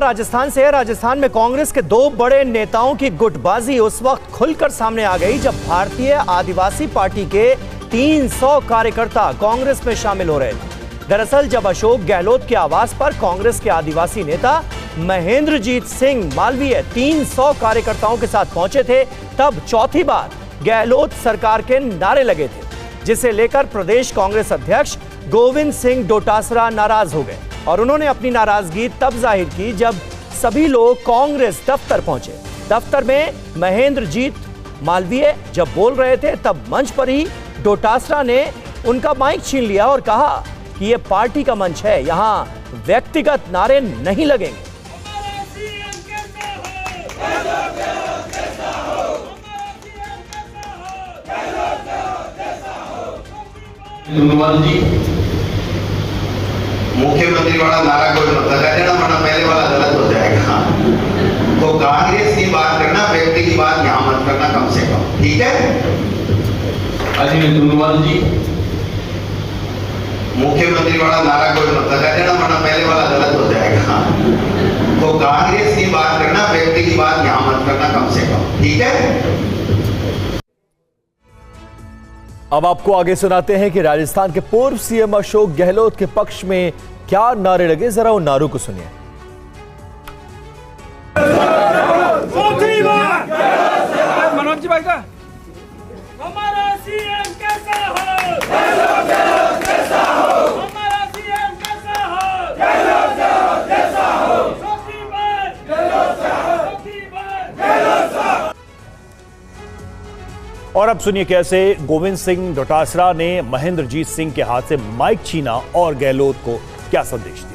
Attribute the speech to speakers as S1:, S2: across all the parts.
S1: राजस्थान से है। राजस्थान में कांग्रेस के दो बड़े नेताओं की गुटबाजी उस वक्त खुलकर सामने आ गई जब भारतीय आदिवासी पार्टी के 300 कार्यकर्ता कांग्रेस में शामिल हो रहे थे। दरअसल जब अशोक गहलोत के आवास पर कांग्रेस के आदिवासी नेता महेंद्रजीत सिंह मालवीय 300 कार्यकर्ताओं के साथ पहुंचे थे, तब चौथी बार गहलोत सरकार के नारे लगे थे, जिसे लेकर प्रदेश कांग्रेस अध्यक्ष गोविंद सिंह डोटासरा नाराज हो गए और उन्होंने अपनी नाराजगी तब जाहिर की जब सभी लोग कांग्रेस दफ्तर पहुंचे। दफ्तर में महेंद्रजीत मालवीय जब बोल रहे थे तब मंच पर ही डोटासरा ने उनका माइक छीन लिया और कहा कि यह पार्टी का मंच है, यहां व्यक्तिगत नारे नहीं लगेंगे।
S2: जी मुख्यमंत्री वाला नारा कोई मत लगा देना, वरना पहले वाला गलत हो जाएगा। तो कांग्रेस की बात करना, व्यक्ति की बात यहाँ मत करना कम से कम, ठीक है? अजय धुनवाल जी मुख्यमंत्री वाला नारा कोई मत लगा देना, वरना पहले वाला गलत हो जाएगा। तो कांग्रेस की बात करना, व्यक्ति की बात यहाँ मत करना कम से कम, ठीक है?
S1: अब आपको आगे सुनाते हैं कि राजस्थान के पूर्व सीएम अशोक गहलोत के पक्ष में क्या नारे लगे, जरा उन नारों को सुनिए।
S3: मनोज जी भाई का हमारा सीएम कैसा हो, कैसा हो, हमारा सीएम कैसा हो, कैसा हो,
S1: और अब सुनिए कैसे गोविंद सिंह डोटासरा ने महेंद्रजीत सिंह के हाथ से माइक छीना और गहलोत को क्या संदेश दिया।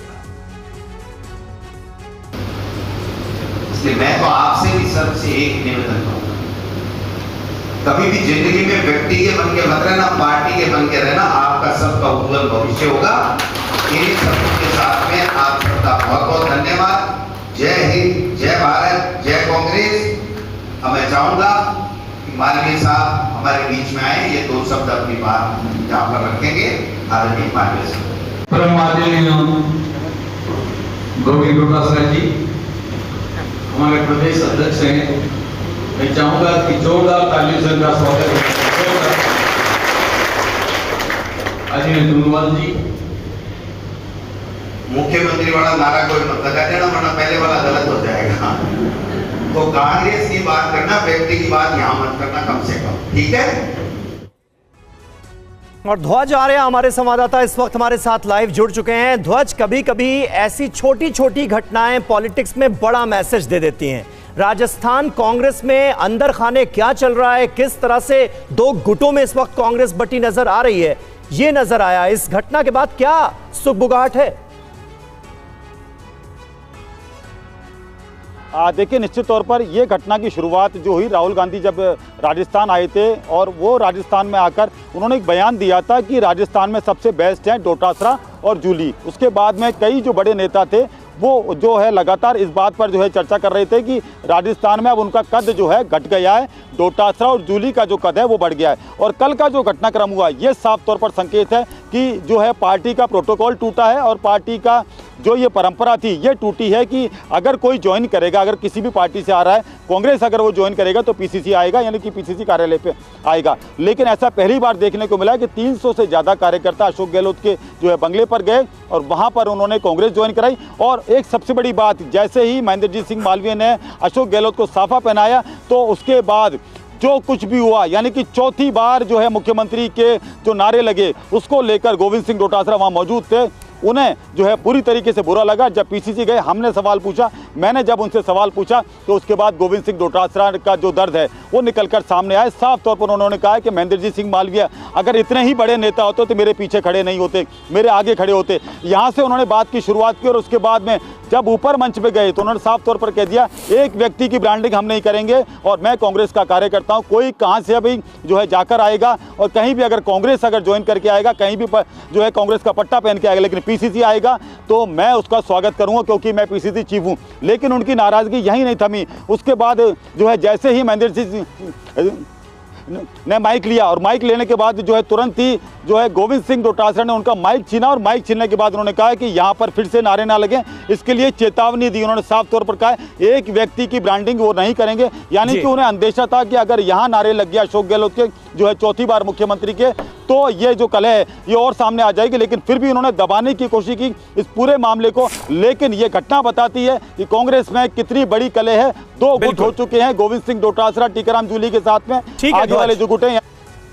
S2: मैं तो आपसे भी सबसे एक निवेदन करूंगा, कभी भी जिंदगी में व्यक्ति के बन के मत रहना, पार्टी के बन के रहना, आपका सबका उज्जवल भविष्य होगा। इन सबके साथ में आप सबका बहुत बहुत धन्यवाद। जय हिंद, जय भारत, जय कांग्रेस। अब मैं चाहूंगा मालवीय साहब हमारे बीच में आए, ये दो शब्द अपनी बात यहाँ पर रखेंगे। आदरणीय मालवीय साहब।
S4: परम आदरणीय गोविंद डोटासरा जी हमारे प्रदेश अध्यक्ष हैं, मैं चाहूंगा कि जोरदार तालियों से उनका स्वागत करें। अजय धुनवाल जी
S2: मुख्यमंत्री वाला नारा कोई मत लगा देना, वरना पहले वाला गलत हो जाएगा। तो कांग्रेस की बात करना, व्यक्ति की बात यहाँ मत करना कम से कम, ठीक है?
S1: और ध्वज आर्य हमारे संवाददाता इस वक्त हमारे साथ लाइव जुड़ चुके हैं। ध्वज, कभी कभी ऐसी छोटी छोटी घटनाएं पॉलिटिक्स में बड़ा मैसेज दे देती हैं। राजस्थान कांग्रेस में अंदर खाने क्या चल रहा है, किस तरह से दो गुटों में इस वक्त कांग्रेस बटी नजर आ रही है, ये नजर आया। इस घटना के बाद क्या सुगबुगाहट है?
S5: देखिए, निश्चित तौर पर ये घटना की शुरुआत जो हुई, राहुल गांधी जब राजस्थान आए थे और वो राजस्थान में आकर उन्होंने एक बयान दिया था कि राजस्थान में सबसे बेस्ट हैं डोटासरा और जूली। उसके बाद में कई जो बड़े नेता थे वो जो है लगातार इस बात पर जो है चर्चा कर रहे थे कि राजस्थान में अब उनका कद जो है घट गया है, डोटासरा और जूली का जो कद है वो बढ़ गया है। और कल का जो घटनाक्रम हुआ ये साफ तौर पर संकेत है कि जो है पार्टी का प्रोटोकॉल टूटा है और पार्टी का जो ये परंपरा थी ये टूटी है कि अगर कोई ज्वाइन करेगा, अगर किसी भी पार्टी से आ रहा है, कांग्रेस अगर वो ज्वाइन करेगा तो पीसीसी आएगा, यानी कि पीसीसी कार्यालय पे आएगा। लेकिन ऐसा पहली बार देखने को मिला कि 300 से ज़्यादा कार्यकर्ता अशोक गहलोत के जो है बंगले पर गए और वहाँ पर उन्होंने कांग्रेस ज्वाइन कराई। और एक सबसे बड़ी बात, जैसे ही महेंद्रजीत सिंह मालवीय ने अशोक गहलोत को साफा पहनाया तो उसके बाद जो कुछ भी हुआ, यानी कि चौथी बार जो है मुख्यमंत्री के जो नारे लगे उसको लेकर गोविंद सिंह डोटासरा वहाँ मौजूद थे, उन्हें जो है पूरी तरीके से बुरा लगा। जब पीसीसी गए, हमने सवाल पूछा, मैंने जब उनसे सवाल पूछा तो उसके बाद गोविंद सिंह डोटासरा का जो दर्द है वो निकलकर सामने आया। साफ तौर पर उन्होंने कहा कि महेंद्रजीत सिंह मालवीय अगर इतने ही बड़े नेता होते तो मेरे पीछे खड़े नहीं होते, मेरे आगे खड़े होते। यहाँ से उन्होंने बात की शुरुआत की और उसके बाद में जब ऊपर मंच पे गए तो उन्होंने साफ तौर पर कह दिया, एक व्यक्ति की ब्रांडिंग हम नहीं करेंगे और मैं कांग्रेस का कार्यकर्ता हूँ। कोई कहाँ से अभी जो है जाकर आएगा और कहीं भी अगर कांग्रेस अगर ज्वाइन करके आएगा, कहीं भी जो है कांग्रेस का पट्टा पहन के आएगा, लेकिन पीसीसी आएगा तो मैं उसका स्वागत करूंगा क्योंकि मैं पीसीसी चीफ हूँ। लेकिन उनकी नाराजगी यहीं नहीं थमी। उसके बाद जो है जैसे ही ने माइक लिया और माइक लेने के बाद जो है तुरंत ही जो है गोविंद सिंह डोटासरा ने उनका माइक छीना और माइक छीनने के बाद उन्होंने कहा कि यहाँ पर फिर से नारे ना लगे, इसके लिए चेतावनी दी। उन्होंने साफ तौर पर कहा एक व्यक्ति की ब्रांडिंग वो नहीं करेंगे, यानी कि उन्हें अंदेशा था कि अगर यहाँ नारे लग गया अशोक गहलोत के जो है चौथी बार मुख्यमंत्री के, तो ये जो कलह है ये और सामने आ जाएगी। लेकिन फिर भी उन्होंने दबाने की कोशिश की इस पूरे मामले को। लेकिन ये घटना बताती है कि कांग्रेस में कितनी बड़ी कलह है। दो गुट हो चुके हैं गोविंद सिंह डोटासरा टीकाराम जूली के साथ में, आगे वाले जो गुट हैं।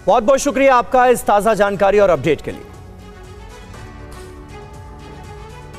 S1: बहुत बहुत शुक्रिया आपका इस ताजा जानकारी और अपडेट के लिए।